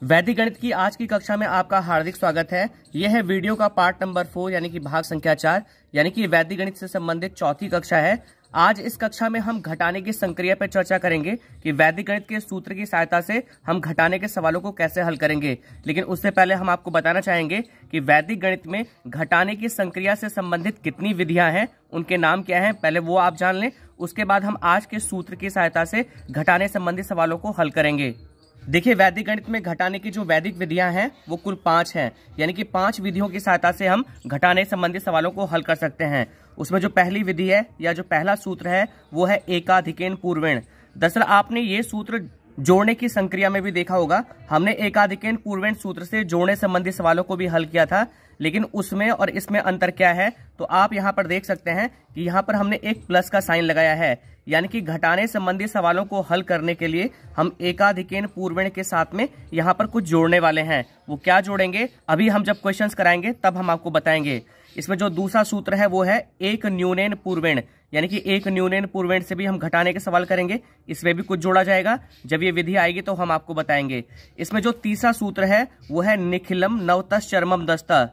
वैदिक गणित की आज की कक्षा में आपका हार्दिक स्वागत है। यह है वीडियो का पार्ट नंबर 4 यानी कि भाग संख्या 4 यानी कि वैदिक गणित से संबंधित चौथी कक्षा है। आज इस कक्षा में हम घटाने की संक्रिया पर चर्चा करेंगे कि वैदिक गणित के सूत्र की सहायता से हम घटाने के सवालों को कैसे हल करेंगे। लेकिन उससे पहले हम आपको बताना चाहेंगे कि वैदिक गणित में घटाने की संक्रिया से संबंधित कितनी विधियां हैं, उनके नाम क्या हैं, पहले वो आप जान लें। उसके बाद हम आज के सूत्र की सहायता से घटाने संबंधी सवालों को हल करेंगे। देखिए, वैदिक गणित में घटाने की जो वैदिक विधियां हैं वो कुल 5 हैं, यानी कि 5 विधियों की सहायता से हम घटाने संबंधी सवालों को हल कर सकते हैं। उसमें जो पहली विधि है या जो पहला सूत्र है वो है एकाधिकेन पूर्वेण। दरअसल आपने ये सूत्र जोड़ने की संक्रिया में भी देखा होगा। हमने एकाधिकेन पूर्वेण सूत्र से जोड़ने संबंधी सवालों को भी हल किया था, लेकिन उसमें और इसमें अंतर क्या है तो आप यहाँ पर देख सकते हैं कि यहाँ पर हमने एक प्लस का साइन लगाया है, यानी कि घटाने संबंधी सवालों को हल करने के लिए हम एकाधिकेन पूर्वेण के साथ में यहाँ पर कुछ जोड़ने वाले हैं। वो क्या जोड़ेंगे अभी हम जब क्वेश्चंस कराएंगे तब हम आपको बताएंगे। इसमें जो दूसरा सूत्र है वो है एक न्यूनेन पूर्वेण, यानी कि एक न्यूनेन पूर्वेण से भी हम घटाने के सवाल करेंगे। इसमें भी कुछ जोड़ा जाएगा, जब ये विधि आएगी तो हम आपको बताएंगे। इसमें जो तीसरा सूत्र है वो है निखिलम नवतस चरमम दस्ता।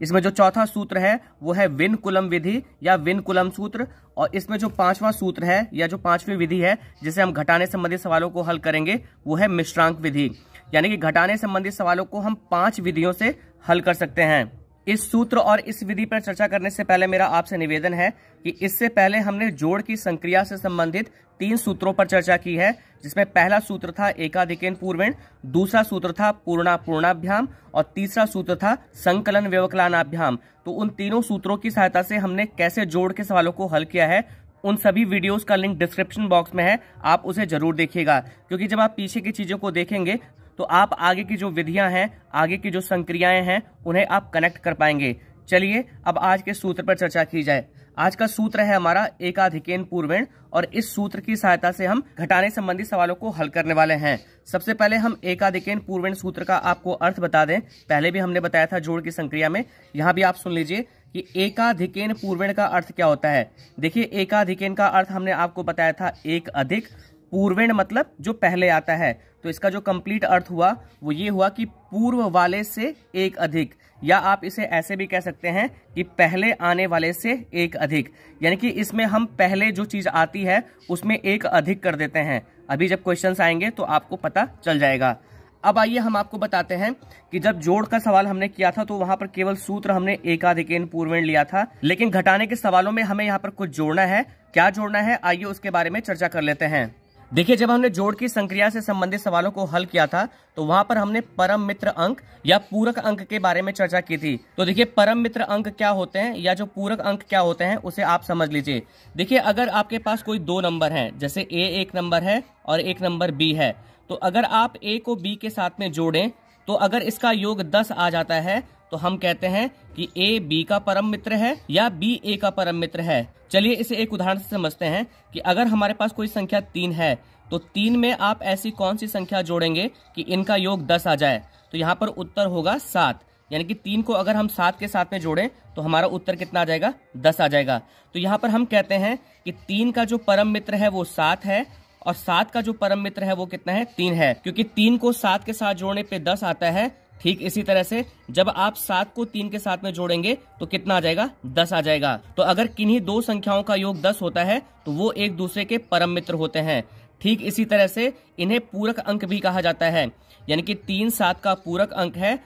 इसमें जो चौथा सूत्र है वो है विनकुलम विधि या विनकुलम सूत्र। और इसमें जो पांचवा सूत्र है या जो पांचवी विधि है जिसे हम घटाने संबंधी सवालों को हल करेंगे वो है मिश्रांक विधि, यानी कि घटाने संबंधी सवालों को हम 5 विधियों से हल कर सकते हैं। इस सूत्र और इस विधि पर चर्चा करने से पहले मेरा आपसे निवेदन है कि इससे पहले हमने जोड़ की संक्रिया से संबंधित 3 सूत्रों पर चर्चा की है, जिसमें पहला सूत्र था एकाधिकेन पूर्वेण, दूसरा सूत्र था पूर्णा पूर्णाभ्याम और तीसरा सूत्र था संकलन व्यवकलनाभ्याम। तो उन तीनों सूत्रों की सहायता से हमने कैसे जोड़ के सवालों को हल किया है, उन सभी वीडियोस का लिंक डिस्क्रिप्शन बॉक्स में है, आप उसे जरूर देखिएगा। क्योंकि जब आप पीछे की चीजों को देखेंगे तो आप आगे की जो विधियां हैं, आगे की जो संक्रियाएं हैं, उन्हें आप कनेक्ट कर पाएंगे। चलिए अब आज के सूत्र पर चर्चा की जाए। आज का सूत्र है हमारा एकाधिकेन पूर्वेण और इस सूत्र की सहायता से हम घटाने संबंधी सवालों को हल करने वाले हैं। सबसे पहले हम एकाधिकेन पूर्वेण सूत्र का आपको अर्थ बता दें। पहले भी हमने बताया था जोड़ की संक्रिया में, यहाँ भी आप सुन लीजिए कि एकाधिकेन पूर्वेण का अर्थ क्या होता है। देखिए, एकाधिकेन का अर्थ हमने आपको बताया था एक अधिक, पूर्वेण मतलब जो पहले आता है। तो इसका जो कंप्लीट अर्थ हुआ वो ये हुआ कि पूर्व वाले से एक अधिक, या आप इसे ऐसे भी कह सकते हैं कि पहले आने वाले से एक अधिक, यानी कि इसमें हम पहले जो चीज आती है उसमें एक अधिक कर देते हैं। अभी जब क्वेश्चंस आएंगे तो आपको पता चल जाएगा। अब आइए हम आपको बताते हैं कि जब जोड़ का सवाल हमने किया था तो वहां पर केवल सूत्र हमने एकाधिकेन पूर्वेण लिया था, लेकिन घटाने के सवालों में हमें यहाँ पर कुछ जोड़ना है। क्या जोड़ना है आइए उसके बारे में चर्चा कर लेते हैं। देखिए, जब हमने जोड़ की संक्रिया से संबंधित सवालों को हल किया था तो वहां पर हमने परम मित्र अंक या पूरक अंक के बारे में चर्चा की थी। तो देखिए, परम मित्र अंक क्या होते हैं या जो पूरक अंक क्या होते हैं उसे आप समझ लीजिए। देखिए, अगर आपके पास कोई 2 नंबर हैं, जैसे ए एक नंबर है और एक नंबर बी है, तो अगर आप ए को बी के साथ में जोड़ें तो अगर इसका योग 10 आ जाता है तो हम कहते हैं कि ए बी का परम मित्र है या बी ए का परम मित्र है। चलिए इसे एक उदाहरण से समझते हैं कि अगर हमारे पास कोई संख्या 3 है तो 3 में आप ऐसी कौन सी संख्या जोड़ेंगे कि इनका योग 10 आ जाए। तो यहाँ पर उत्तर होगा 7, यानी कि 3 को अगर हम 7 के साथ में जोड़ें तो हमारा उत्तर कितना आ जाएगा, 10 आ जाएगा। तो यहाँ पर हम कहते हैं कि 3 का जो परम मित्र है वो 7 है और 7 का जो परम मित्र है वो कितना है, 3 है। क्योंकि 3 को 7 के साथ जोड़ने पे 10 आता है। ठीक इसी तरह से जब आप 7 को 3 के साथ में जोड़ेंगे तो कितना आ जाएगा, 10 आ जाएगा। तो अगर किन्हीं 2 संख्याओं का योग 10 होता है तो वो एक दूसरे के परम मित्र होते हैं। ठीक इसी तरह से इन्हें पूरक अंक भी कहा जाता है, यानी कि 3 7 का पूरक अंक है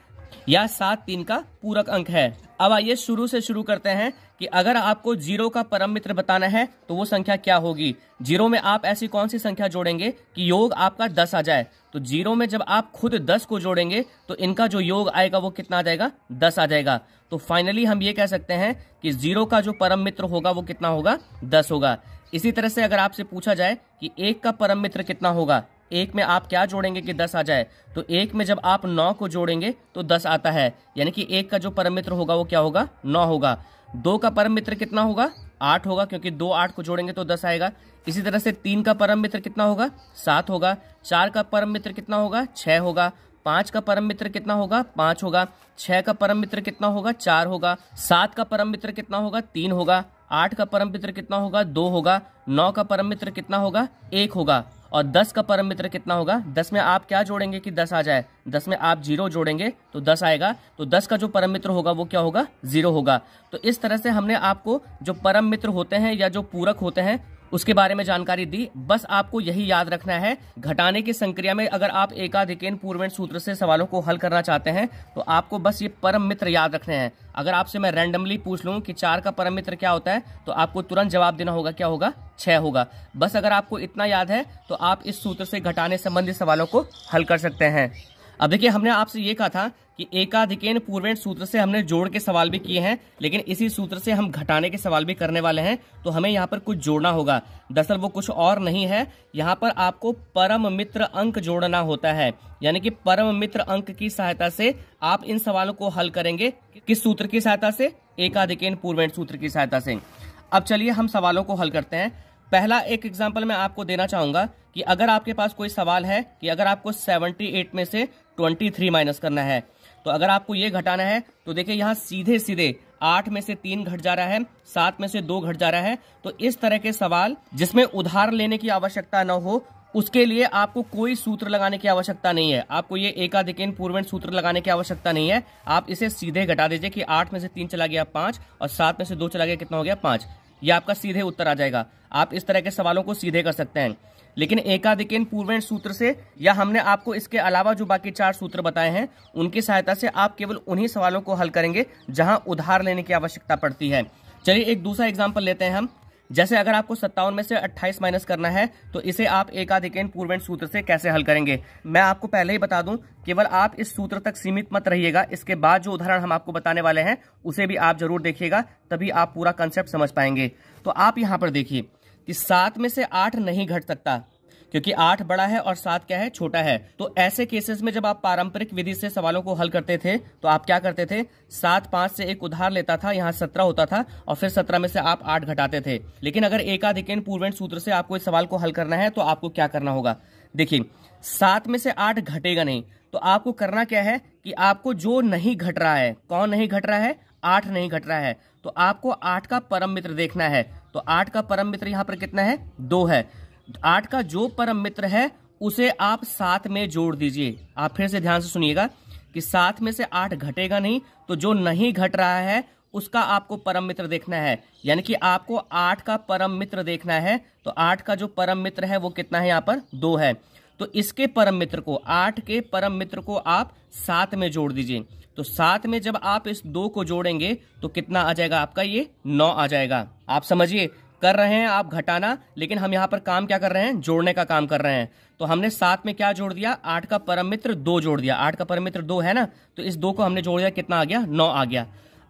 या 7 3 का पूरक अंक है। अब आइए शुरू से शुरू करते हैं कि अगर आपको 0 का परम मित्र बताना है तो वो संख्या क्या होगी। 0 में आप ऐसी कौन सी संख्या जोड़ेंगे कि योग आपका 10 आ जाए। तो 0 में जब आप खुद 10 को जोड़ेंगे तो इनका जो योग आएगा वो कितना आ जाएगा, 10 आ जाएगा। तो फाइनली हम ये कह सकते हैं कि 0 का जो परम मित्र होगा वो कितना होगा, 10 होगा। इसी तरह से अगर आपसे पूछा जाए कि 1 का परम मित्र कितना होगा, 1 में आप क्या जोड़ेंगे कि 10 आ जाए, तो 1 में जब आप 9 को जोड़ेंगे तो 10 आता है, यानी कि 1 का जो परम मित्र होगा वो क्या होगा, 9 होगा। 2 का परम मित्र कितना होगा, 8 होगा, क्योंकि 2 8 को जोड़ेंगे तो 10 आएगा। इसी तरह से 3 का परम मित्र कितना होगा, 7 होगा। 4 का परम मित्र कितना होगा, 6 होगा। 5 का परम मित्र कितना होगा, 5 होगा। 6 का परम मित्र कितना होगा, 4 होगा। 7 का परम मित्र कितना होगा, 3 होगा। 8 का परम मित्र कितना होगा, 2 होगा। 9 का परम मित्र कितना होगा, 1 होगा। और 10 का परम मित्र कितना होगा, 10 में आप क्या जोड़ेंगे कि 10 आ जाए, 10 में आप 0 जोड़ेंगे तो 10 आएगा। तो 10 का जो परम मित्र होगा वो क्या होगा, 0 होगा। तो इस तरह से हमने आपको जो परम मित्र होते हैं या जो पूरक होते हैं उसके बारे में जानकारी दी। बस आपको यही याद रखना है, घटाने की संक्रिया में अगर आप एकाधिकेन पूर्वेण सूत्र से सवालों को हल करना चाहते हैं तो आपको बस ये परम मित्र याद रखने हैं। अगर आपसे मैं रैंडमली पूछ लूं कि 4 का परम मित्र क्या होता है तो आपको तुरंत जवाब देना होगा, क्या होगा, 6 होगा। बस अगर आपको इतना याद है तो आप इस सूत्र से घटाने संबंधित सवालों को हल कर सकते हैं। अब देखिए, हमने आपसे ये कहा था कि एकाधिकेन पूर्वेण सूत्र से हमने जोड़ के सवाल भी किए हैं, लेकिन इसी सूत्र से हम घटाने के सवाल भी करने वाले हैं। तो हमें यहाँ पर कुछ जोड़ना होगा। दरअसल वो कुछ और नहीं है, यहाँ पर आपको परम मित्र अंक जोड़ना होता है। यानी कि परम मित्र अंक की सहायता से आप इन सवालों को हल करेंगे। किस सूत्र की सहायता से, एकाधिकेन पूर्वेण सूत्र की सहायता से। अब चलिए हम सवालों को हल करते हैं। पहला एक एग्जाम्पल मैं आपको देना चाहूंगा कि अगर आपके पास कोई सवाल है कि अगर आपको 78 में से 23 माइनस करना है, तो अगर आपको ये घटाना है तो देखिए यहाँ सीधे सीधे 8 में से 3 घट जा रहा है, 7 में से 2 घट जा रहा है। तो इस तरह के सवाल जिसमें उधार लेने की आवश्यकता न हो, उसके लिए आपको कोई सूत्र लगाने की आवश्यकता नहीं है। आपको ये एकाधिकेन पूर्वेण सूत्र लगाने की आवश्यकता नहीं है। आप इसे सीधे घटा दीजिए कि 8 में से 3 चला गया 5 और 7 में से 2 चला गया, कितना हो गया, 5। ये आपका सीधे उत्तर आ जाएगा। आप इस तरह के सवालों को सीधे कर सकते हैं। लेकिन एकाधिकेन पूर्वेण सूत्र से या हमने आपको इसके अलावा जो बाकी 4 सूत्र बताए हैं उनकी सहायता से आप केवल उन्हीं सवालों को हल करेंगे जहां उधार लेने की आवश्यकता पड़ती है। चलिए एक दूसरा एग्जाम्पल लेते हैं हम। जैसे अगर आपको 57 में से 28 माइनस करना है तो इसे आप एकाधिकेन पूर्वेण सूत्र से कैसे हल करेंगे। मैं आपको पहले ही बता दूं, केवल आप इस सूत्र तक सीमित मत रहिएगा। इसके बाद जो उदाहरण हम आपको बताने वाले हैं उसे भी आप जरूर देखिएगा, तभी आप पूरा कंसेप्ट समझ पाएंगे। तो आप यहाँ पर देखिए कि 7 में से 8 नहीं घट सकता, क्योंकि 8 बड़ा है और 7 क्या है, छोटा है। तो ऐसे केसेस में जब आप पारंपरिक विधि से सवालों को हल करते थे तो आप क्या करते थे, 7 5 से एक उधार लेता था, यहाँ 17 होता था और फिर 17 में से आप 8 घटाते थे। लेकिन अगर एकाधिकेन पूर्वेण सूत्र से आपको इस सवाल को हल करना है तो आपको क्या करना होगा। देखिए 7 में से 8 घटेगा नहीं, तो आपको करना क्या है कि आपको जो नहीं घट रहा है, कौन नहीं घट रहा है, 8 नहीं घट रहा है, तो आपको 8 का परम मित्र देखना है। तो 8 का परम मित्र यहाँ पर कितना है, 2 है। 8 का जो परम मित्र है उसे आप 7 में जोड़ दीजिए। आप फिर से ध्यान से सुनिएगा कि 7 में से 8 घटेगा नहीं, तो जो नहीं घट रहा है उसका आपको परम मित्र देखना है। यानी कि आपको 8 का परम मित्र देखना है। तो 8 का जो परम मित्र है वो कितना है, यहाँ पर 2 है। तो इसके परम मित्र को, 8 के परम मित्र को आप 7 में जोड़ दीजिए। तो 7 में जब आप इस 2 को जोड़ेंगे तो कितना आ जाएगा आपका, ये 9 आ जाएगा। आप समझिए, कर रहे हैं आप घटाना, लेकिन हम यहाँ पर काम क्या कर रहे हैं, जोड़ने का काम कर रहे हैं। तो हमने 7 में क्या जोड़ दिया, 8 का परम मित्र 2 जोड़ दिया। 8 का परम मित्र 2 है ना, तो इस 2 को हमने जोड़ दिया, कितना आ गया, 9 आ गया।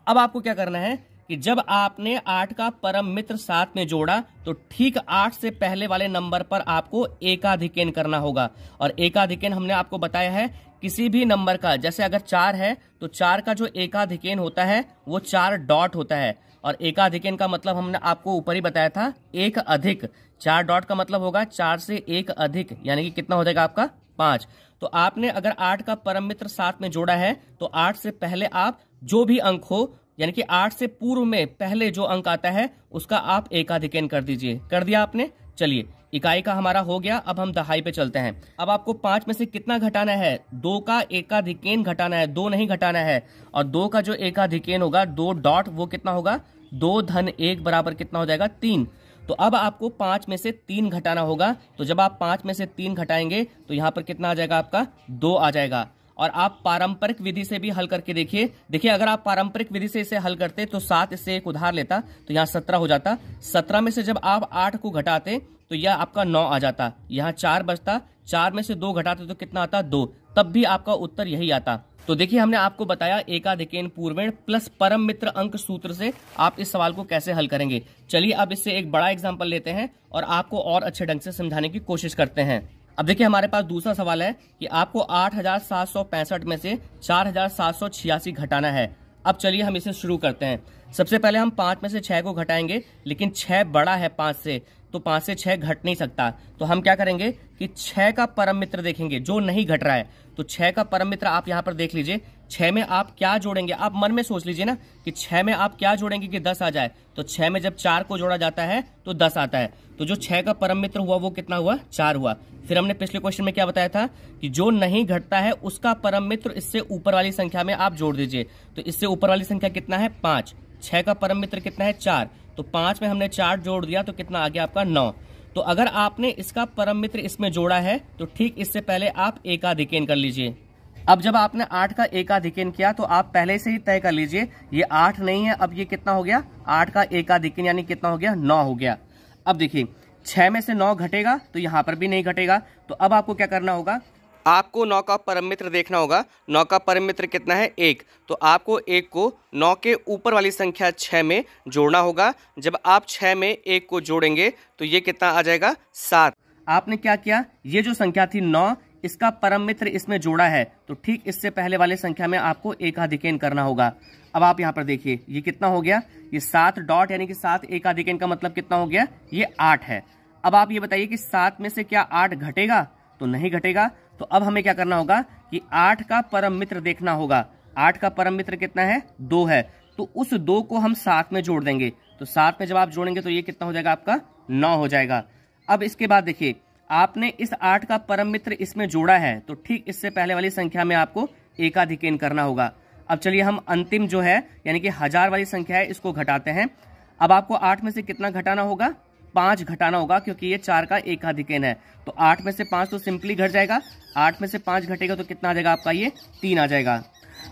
अब आपको क्या करना है कि जब आपने 8 का परम मित्र 7 में जोड़ा तो ठीक 8 से पहले वाले नंबर पर आपको एकाधिकेन करना होगा। और एकाधिकेन हमने आपको बताया है किसी भी नंबर का, जैसे अगर 4 है तो 4 का जो एकाधिकेन होता है वो 4 डॉट होता है। और एकाधिकेन का मतलब हमने आपको ऊपर ही बताया था, एक अधिक। 4 डॉट का मतलब होगा 4 से एक अधिक, यानी कि कितना हो जाएगा आपका, 5। तो आपने अगर 8 का परम मित्र 7 में जोड़ा है तो 8 से पहले आप जो भी अंक हो, यानी कि 8 से पूर्व में पहले जो अंक आता है उसका आप एकाधिकेन कर दीजिए। कर दिया आपने। चलिए इकाई का हमारा हो गया। अब हम दहाई पे चलते हैं। अब आपको 5 में से कितना घटाना है, 2 का एकाधिकेन घटाना है, 2 नहीं घटाना है। और 2 का जो एकाधिकेन होगा, 2 डॉट, वो कितना होगा, 2 धन 1 बराबर कितना हो जाएगा, 3। तो अब आपको 5 में से 3 घटाना होगा। तो जब आप 5 में से 3 घटाएंगे तो यहाँ पर कितना आ जाएगा आपका, 2 आ जाएगा। और आप पारंपरिक विधि से भी हल करके देखिए अगर आप पारंपरिक विधि से इसे हल करते तो 7 इससे एक उधार लेता तो यहाँ 17 हो जाता। 17 में से जब आप 8 को घटाते तो यह आपका 9 आ जाता। यहाँ 4 बचता, 4 में से 2 घटाते तो कितना आता, 2। तब भी आपका उत्तर यही आता। तो देखिए हमने आपको बताया एकाधिकेन पूर्वेण प्लस परम मित्र अंक सूत्र से आप इस सवाल को कैसे हल करेंगे। चलिए अब इससे एक बड़ा एग्जाम्पल लेते हैं और आपको और अच्छे ढंग से समझाने की कोशिश करते हैं। अब देखिए हमारे पास दूसरा सवाल है कि आपको 8765 में से 4786 घटाना है। अब चलिए हम इसे शुरू करते हैं। सबसे पहले हम 5 में से 6 को घटाएंगे, लेकिन 6 बड़ा है 5 से, तो 5 से 6 घट नहीं सकता। तो हम क्या करेंगे कि 6 का परम मित्र देखेंगे जो नहीं घट रहा है। तो 6 का परम मित्र आप यहाँ पर देख लीजिए, 6 में आप क्या जोड़ेंगे, आप मन में सोच लीजिए ना कि 6 में आप क्या जोड़ेंगे कि 10 आ जाए। तो 6 में जब 4 को जोड़ा जाता है तो 10 आता है। तो जो 6 का परम मित्र हुआ वो कितना हुआ, 4 हुआ। फिर हमने पिछले क्वेश्चन में क्या बताया था कि जो नहीं घटता है उसका परम मित्र इससे ऊपर वाली संख्या में आप जोड़ दीजिए। तो इससे ऊपर वाली संख्या कितना है, 5। 6 का परम मित्र कितना है, 4। तो 5 में हमने 4 जोड़ दिया तो कितना आ गया आपका, 9। तो अगर आपने इसका परम मित्र इसमें जोड़ा है तो ठीक इससे पहले आप एकाधिकेन कर लीजिए। अब जब आपने 8 का एकाधिकेन किया तो आप पहले से ही तय कर लीजिए ये 8 नहीं है, अब ये कितना हो गया, 8 का एकाधिकेन यानी कितना हो गया, 9 हो गया। अब देखिए 6 में से 9 घटेगा तो यहाँ पर भी नहीं घटेगा। तो अब आपको क्या करना होगा, आपको 9 का परम मित्र देखना होगा। 9 का परम मित्र कितना है, 1। तो आपको 1 को 9 के ऊपर वाली संख्या 6 में जोड़ना होगा। जब आप 6 में 1 को जोड़ेंगे तो ये कितना आ जाएगा, 7। आपने क्या किया, ये जो संख्या थी 9, इसका परम मित्र इसमें जोड़ा है तो ठीक इससे पहले वाले संख्या में आपको एकाधिकेन करना होगा। अब आप यहाँ पर देखिए ये कितना हो गया, ये 7 डॉट यानी कि 7 एकाधिकेन का मतलब कितना हो गया, ये 8 है। अब आप ये बताइए कि 7 में से क्या 8 घटेगा, तो नहीं घटेगा। तो अब हमें क्या करना होगा कि 8 का परम मित्र देखना होगा। 8 का परम मित्र कितना है, 2 है। तो उस 2 को हम 7 में जोड़ देंगे। तो 7 में जब आप जोड़ेंगे तो ये कितना हो जाएगा आपका, 9 हो जाएगा। अब इसके बाद देखिए आपने इस 8 का परम मित्र इसमें जोड़ा है तो ठीक इससे पहले वाली संख्या में आपको एकाधिकेन करना होगा। अब चलिए हम अंतिम जो है यानी कि 1000 वाली संख्या है इसको घटाते हैं। अब आपको 8 में से कितना घटाना होगा, 5 घटाना होगा क्योंकि ये 4 का एकाधिकेन है। तो 8 में से 5 तो सिंपली घट जाएगा, 8 में से 5 घटेगा तो कितना आ जाएगा आपका, ये 3 आ जाएगा।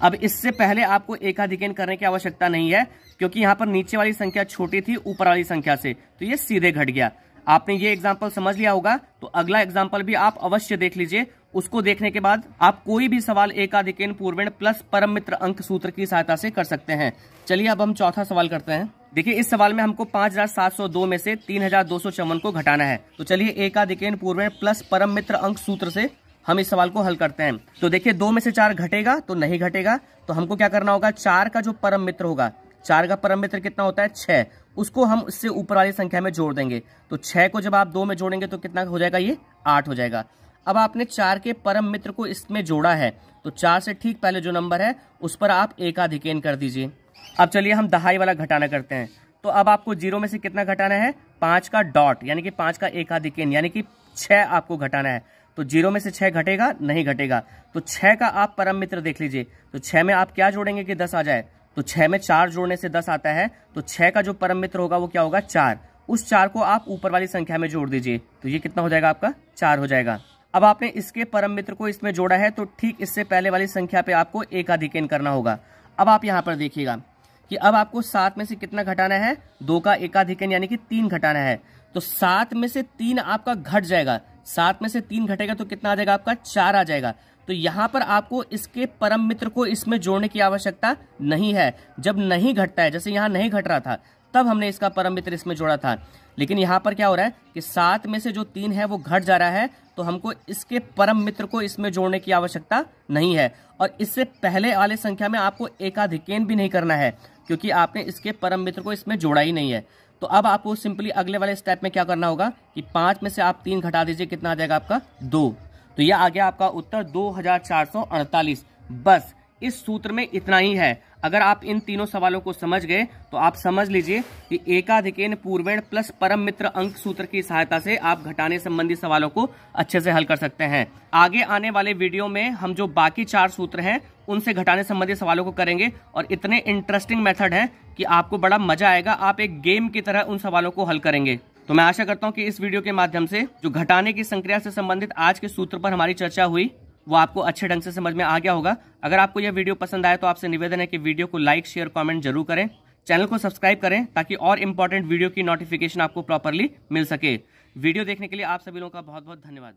अब इससे पहले आपको एकाधिकेन करने की आवश्यकता नहीं है क्योंकि यहाँ पर नीचे वाली संख्या छोटी थी ऊपर वाली संख्या से, तो ये सीधे घट गया। आपने ये एग्जाम्पल समझ लिया होगा तो अगला एग्जाम्पल भी आप अवश्य देख लीजिए। उसको देखने के बाद आप कोई भी सवाल एकाधिकेन, पूर्वेण प्लस परम मित्र अंक सूत्र की सहायता से कर सकते हैं। चलिए अब हम चौथा सवाल करते हैं। देखिए इस सवाल में हमको 5702 में से 3254 को घटाना है। तो चलिए एकाधिकेन, पूर्वेण प्लस परम मित्र अंक सूत्र से हम इस सवाल को हल करते हैं। तो देखिए 2 में से 4 घटेगा तो नहीं घटेगा। तो हमको क्या करना होगा, 4 का जो परम मित्र होगा, 4 का परम मित्र कितना होता है, 6, उसको हम इससे ऊपर वाली संख्या में जोड़ देंगे। तो 6 को जब आप 2 में जोड़ेंगे तो कितना हो जाएगा, ये 8 हो जाएगा। अब आपने 4 के परम मित्र को इसमें जोड़ा है तो 4 से ठीक पहले जो नंबर है उस पर आप एकाधिकेन कर दीजिए। अब चलिए हम दहाई वाला घटाना करते हैं। तो अब आपको 0 में से कितना घटाना है, 5 का डॉट यानी कि 5 का एकाधिकेन यानी कि 6 आपको घटाना है। तो 0 में से 6 घटेगा, नहीं घटेगा। तो 6 का आप परम मित्र देख लीजिए। तो 6 में आप क्या जोड़ेंगे कि 10 आ जाए। तो 6 में 4 जोड़ने से 10 आता है। तो 6 का जो परम मित्र होगा वो क्या होगा, 4। उस 4 को आप ऊपर वाली संख्या में जोड़ दीजिए तो ये कितना हो जाएगा आपका, 4 हो जाएगा। अब आपने इसके परम मित्र को इसमें जोड़ा है तो ठीक इससे पहले वाली संख्या पे आपको एकाधिकेन करना होगा। अब आप यहाँ पर देखिएगा कि अब आपको 7 में से कितना घटाना है, 2 का एकाधिकेन यानी कि 3 घटाना है। तो 7 में से 3 आपका घट जाएगा। 7 में से 3 घटेगा तो कितना आ जाएगा आपका, 4 आ जाएगा। तो यहाँ पर आपको इसके परम मित्र को इसमें जोड़ने की आवश्यकता नहीं है। जब नहीं घटता है, जैसे यहाँ नहीं घट रहा था तब हमने इसका परम मित्र इसमें जोड़ा था, लेकिन यहाँ पर क्या हो रहा है कि 7 में से जो 3 है वो घट जा रहा है तो हमको इसके परम मित्र को इसमें जोड़ने की आवश्यकता नहीं है। और इससे पहले वाले संख्या में आपको एकाधिकेन भी नहीं करना है क्योंकि आपने इसके परम मित्र को इसमें जोड़ा ही नहीं है। तो अब आपको सिंपली अगले वाले स्टेप में क्या करना होगा कि 5 में से आप 3 घटा दीजिए, कितना आ जाएगा आपका, 2। तो यह आ गया आपका उत्तर 2448। बस इस सूत्र में इतना ही है। अगर आप इन तीनों सवालों को समझ गए तो आप समझ लीजिए कि एकाधिकेन, पूर्वेण प्लस परम मित्र अंक सूत्र की सहायता से आप घटाने संबंधी सवालों को अच्छे से हल कर सकते हैं। आगे आने वाले वीडियो में हम जो बाकी 4 सूत्र हैं उनसे घटाने संबंधी सवालों को करेंगे और इतने इंटरेस्टिंग मेथड है कि आपको बड़ा मजा आएगा। आप एक गेम की तरह उन सवालों को हल करेंगे। तो मैं आशा करता हूं कि इस वीडियो के माध्यम से जो घटाने की संक्रिया से संबंधित आज के सूत्र पर हमारी चर्चा हुई वो आपको अच्छे ढंग से समझ में आ गया होगा। अगर आपको यह वीडियो पसंद आए तो आपसे निवेदन है कि वीडियो को लाइक, शेयर, कमेंट जरूर करें। चैनल को सब्सक्राइब करें ताकि और इंपॉर्टेंट वीडियो की नोटिफिकेशन आपको प्रॉपरली मिल सके। वीडियो देखने के लिए आप सभी लोगों का बहुत बहुत धन्यवाद।